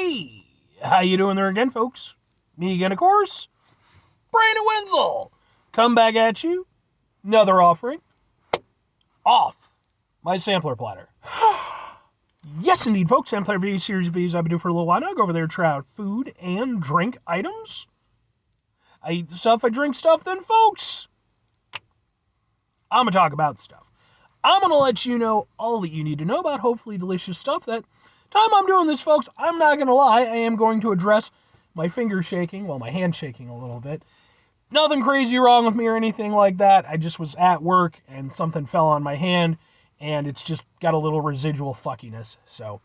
Hey, how you doing there again, folks? Me again, of course, Brandon Wenzel. Come back at you, another offering, off my sampler platter. Yes, indeed, folks, sampler video series of videos I've been doing for a little while now. Go over there, try out food and drink items. I eat the stuff, I drink stuff, then, folks, I'm going to talk about stuff. I'm going to let you know all that you need to know about hopefully delicious stuff. That time I'm doing this, folks, I'm not going to lie, I am going to address my finger shaking, well, my hand shaking a little bit. Nothing crazy wrong with me or anything like that. I just was at work and something fell on my hand, and it's just got a little residual fuckiness. So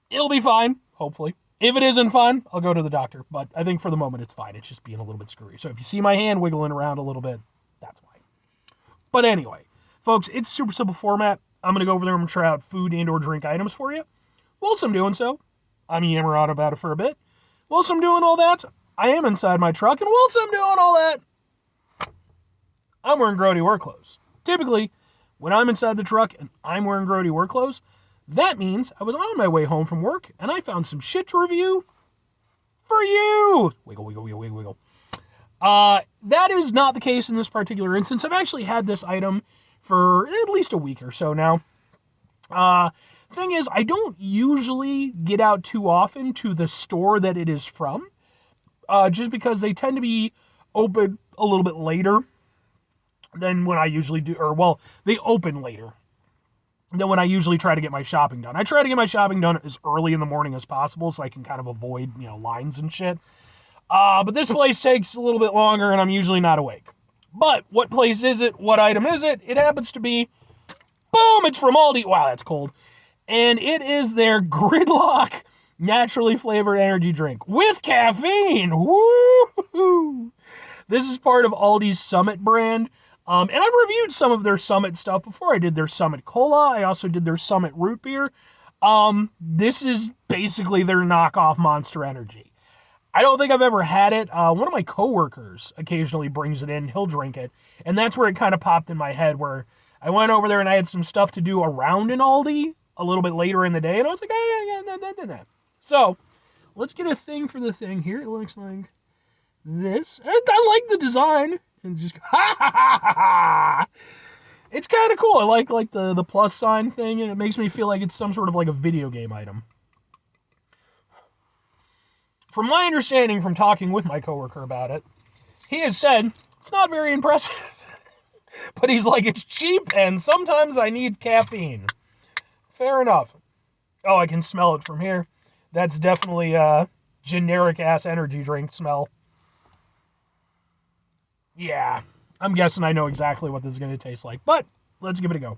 it'll be fine, hopefully. If it isn't fine, I'll go to the doctor. But I think for the moment it's fine. It's just being a little bit screwy. So if you see my hand wiggling around a little bit, that's why. But anyway, folks, it's super simple format. I'm going to go over there and try out food and or drink items for you. Whilst I'm doing so, I'm yammering on about it for a bit. Whilst I'm doing all that, I am inside my truck, and whilst I'm doing all that, I'm wearing grody work clothes. Typically, when I'm inside the truck and I'm wearing grody work clothes, that means I was on my way home from work, and I found some shit to review for you. Wiggle, wiggle, wiggle, wiggle, wiggle. That is not the case in this particular instance. I've actually had this item for at least a week or so now. Thing is, I don't usually get out too often to the store that it is from, just because they tend to be open a little bit later than when I usually do, or well, they open later than when I usually try to get my shopping done. I try to get my shopping done as early in the morning as possible so I can kind of avoid, lines and shit. But this place takes a little bit longer and I'm usually not awake. But what place is it? What item is it? It happens to be, boom, it's from Aldi. Wow, that's cold. And it is their Gridlock naturally flavored energy drink with caffeine. Woo! This is part of Aldi's Summit brand. And I've reviewed some of their Summit stuff before. I did their Summit Cola. I also did their Summit Root Beer. This is basically their knockoff Monster Energy. I don't think I've ever had it. One of my coworkers occasionally brings it in. He'll drink it. And that's where it kind of popped in my head, where I went over there and I had some stuff to do around an Aldi a little bit later in the day. And I was like, yeah. So, let's get a thing for the thing here. It looks like this. And I like the design. And just, ha. It's kind of cool. I like the plus sign thing, and it makes me feel like it's some sort of like a video game item. From my understanding from talking with my coworker about it, he has said it's not very impressive. But he's like, it's cheap, and sometimes I need caffeine. Fair enough. Oh, I can smell it from here. That's definitely a generic-ass energy drink smell. Yeah, I'm guessing I know exactly what this is going to taste like, but let's give it a go.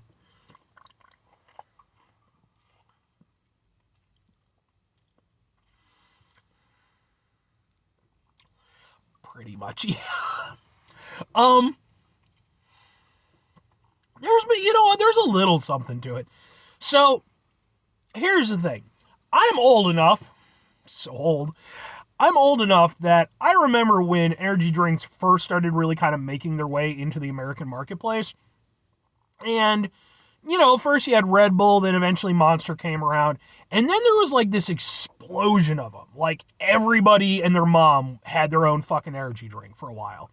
Pretty much, yeah. There's a little something to it. So, here's the thing. I'm old enough that I remember when energy drinks first started really kind of making their way into the American marketplace. And, first you had Red Bull, then eventually Monster came around. And then there was like this explosion of them. Like everybody and their mom had their own fucking energy drink for a while.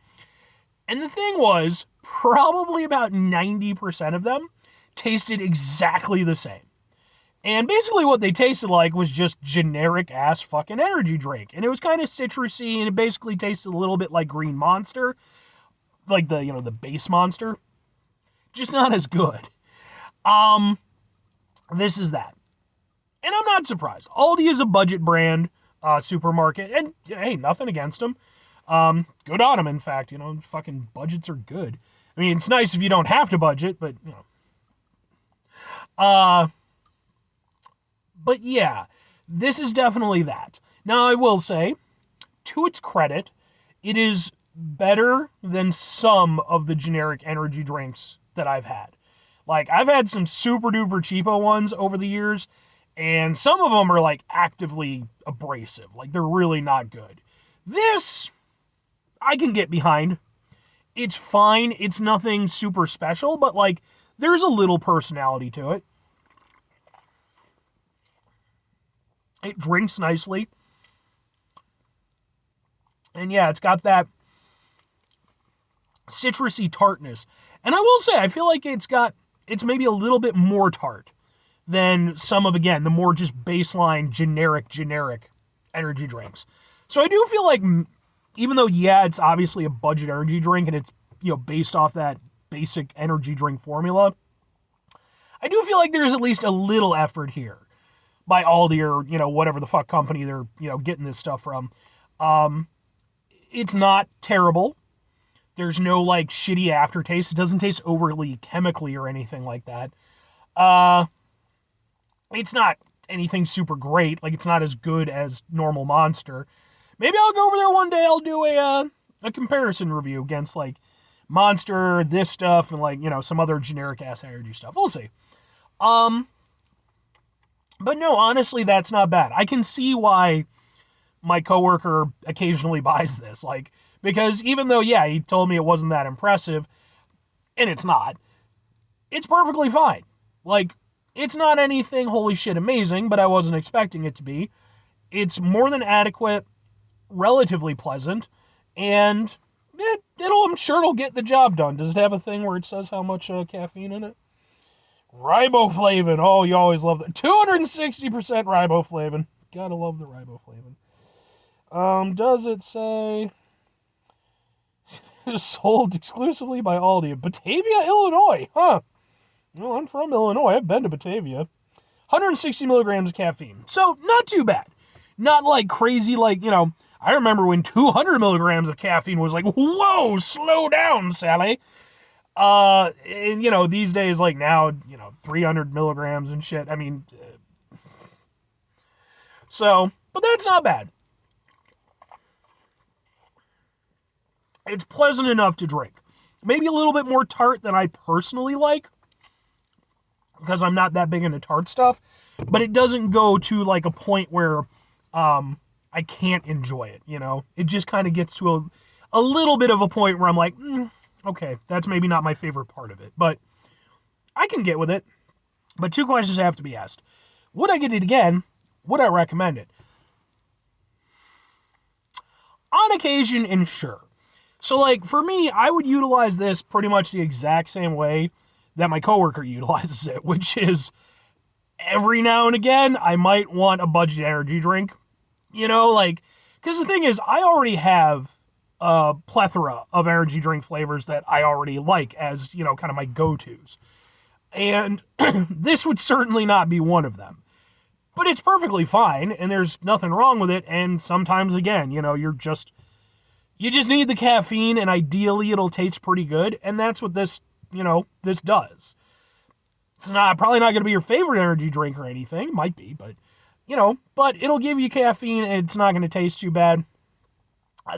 And the thing was, probably about 90% of them tasted exactly the same. And basically what they tasted like was just generic-ass fucking energy drink. And it was kind of citrusy, and it basically tasted a little bit like Green Monster. Like the base Monster. Just not as good. This is that. And I'm not surprised. Aldi is a budget brand supermarket, and hey, nothing against them. Good on them, in fact. Fucking budgets are good. I mean, it's nice if you don't have to budget, but, But yeah, this is definitely that. Now, I will say, to its credit, it is better than some of the generic energy drinks that I've had. Like, I've had some super duper cheapo ones over the years, and some of them are like actively abrasive. Like, they're really not good. This, I can get behind. It's fine. It's nothing super special, but like, there's a little personality to it. It drinks nicely. And yeah, it's got that citrusy tartness. And I will say, I feel like it's maybe a little bit more tart than some of, again, the more just baseline generic energy drinks. So I do feel like, even though, yeah, it's obviously a budget energy drink and it's, based off that basic energy drink formula, I do feel like there's at least a little effort here by Aldi or, whatever the fuck company they're, getting this stuff from. It's not terrible. There's no, like, shitty aftertaste. It doesn't taste overly chemically or anything like that. It's not anything super great. Like, it's not as good as normal Monster. Maybe I'll go over there one day. I'll do a comparison review against, like, Monster, this stuff, and, like, some other generic-ass energy stuff. We'll see. But no, honestly, that's not bad. I can see why my coworker occasionally buys this. Like, because even though, yeah, he told me it wasn't that impressive, and it's not, it's perfectly fine. Like, it's not anything holy shit amazing, but I wasn't expecting it to be. It's more than adequate, relatively pleasant, and I'm sure it'll get the job done. Does it have a thing where it says how much caffeine in it? Riboflavin. Oh, you always love that. 260% riboflavin. Gotta love the riboflavin. Does it say sold exclusively by Aldi in Batavia, Illinois? Huh. Well, I'm from Illinois. I've been to Batavia. 160 milligrams of caffeine. So, not too bad. Not like crazy, like, I remember when 200 milligrams of caffeine was like, whoa, slow down, Sally. And, these days, like now, 300 milligrams and shit. I mean, so, but that's not bad. It's pleasant enough to drink. Maybe a little bit more tart than I personally like, because I'm not that big into tart stuff, but it doesn't go to like a point where I can't enjoy it, It just kind of gets to a little bit of a point where I'm like, okay, that's maybe not my favorite part of it, but I can get with it. But two questions have to be asked. Would I get it again? Would I recommend it? On occasion, and sure. So, like, for me, I would utilize this pretty much the exact same way that my coworker utilizes it, which is every now and again, I might want a budget energy drink, because the thing is, I already have a plethora of energy drink flavors that I already like as, kind of my go-tos. And this would certainly not be one of them. But it's perfectly fine, and there's nothing wrong with it, and sometimes, again, you just need the caffeine, and ideally it'll taste pretty good, and that's what this, this does. It's probably not going to be your favorite energy drink or anything. Might be, but, but it'll give you caffeine, and it's not going to taste too bad.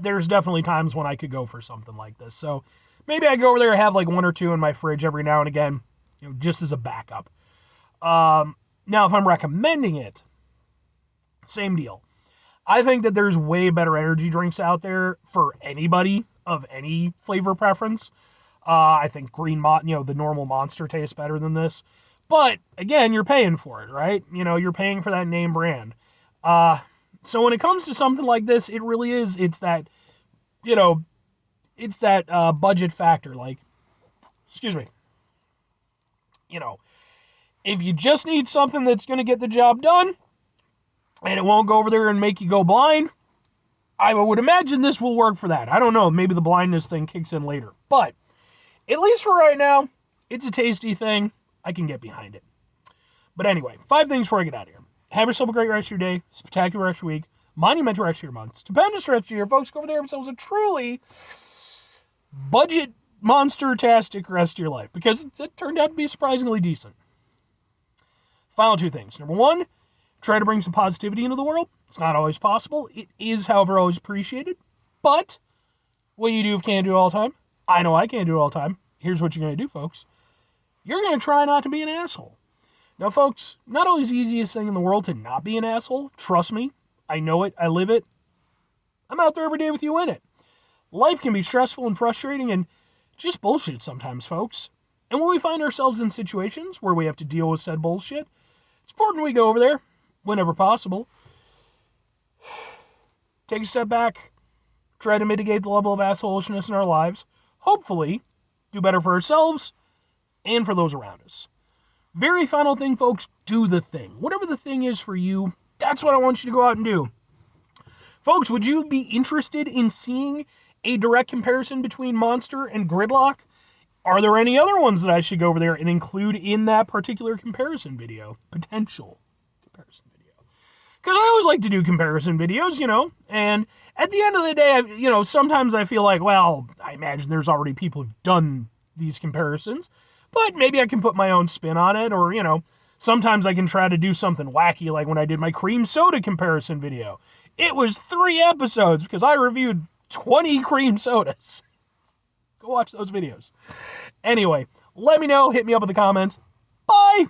There's definitely times when I could go for something like this. So maybe I go over there and have like one or two in my fridge every now and again, just as a backup. Now, if I'm recommending it, same deal. I think that there's way better energy drinks out there for anybody of any flavor preference. I think the normal Monster tastes better than this. But, again, you're paying for it, right? You're paying for that name brand. So when it comes to something like this, it really is, it's that budget factor. Like, excuse me. If you just need something that's going to get the job done, and it won't go over there and make you go blind, I would imagine this will work for that. I don't know, maybe the blindness thing kicks in later. But, at least for right now, it's a tasty thing. I can get behind it. But anyway, 5 things before I get out of here. Have yourself a great rest of your day, spectacular rest of your week, monumental rest of your month, stupendous rest of your year. Folks, go over there and have yourselves a truly budget monster-tastic rest of your life, because it turned out to be surprisingly decent. Final 2 things. Number 1, try to bring some positivity into the world. It's not always possible. It is, however, always appreciated. But what you do can't do all the time. I know I can't do it all the time. Here's what you're going to do, folks. You're going to try not to be an asshole. Now, folks, not always the easiest thing in the world to not be an asshole. Trust me. I know it. I live it. I'm out there every day with you in it. Life can be stressful and frustrating and just bullshit sometimes, folks. And when we find ourselves in situations where we have to deal with said bullshit, it's important we go over there, whenever possible, take a step back, try to mitigate the level of assholishness in our lives, hopefully do better for ourselves and for those around us. Very final thing, folks, do the thing. Whatever the thing is for you, that's what I want you to go out and do. Folks, would you be interested in seeing a direct comparison between Monster and Gridlock? Are there any other ones that I should go over there and include in that particular comparison video? Potential comparison video. Because I always like to do comparison videos, and at the end of the day, sometimes I feel like, well, I imagine there's already people who've done these comparisons, but maybe I can put my own spin on it, or, sometimes I can try to do something wacky, like when I did my cream soda comparison video. It was 3 episodes because I reviewed 20 cream sodas. Go watch those videos. Anyway, let me know. Hit me up in the comments. Bye!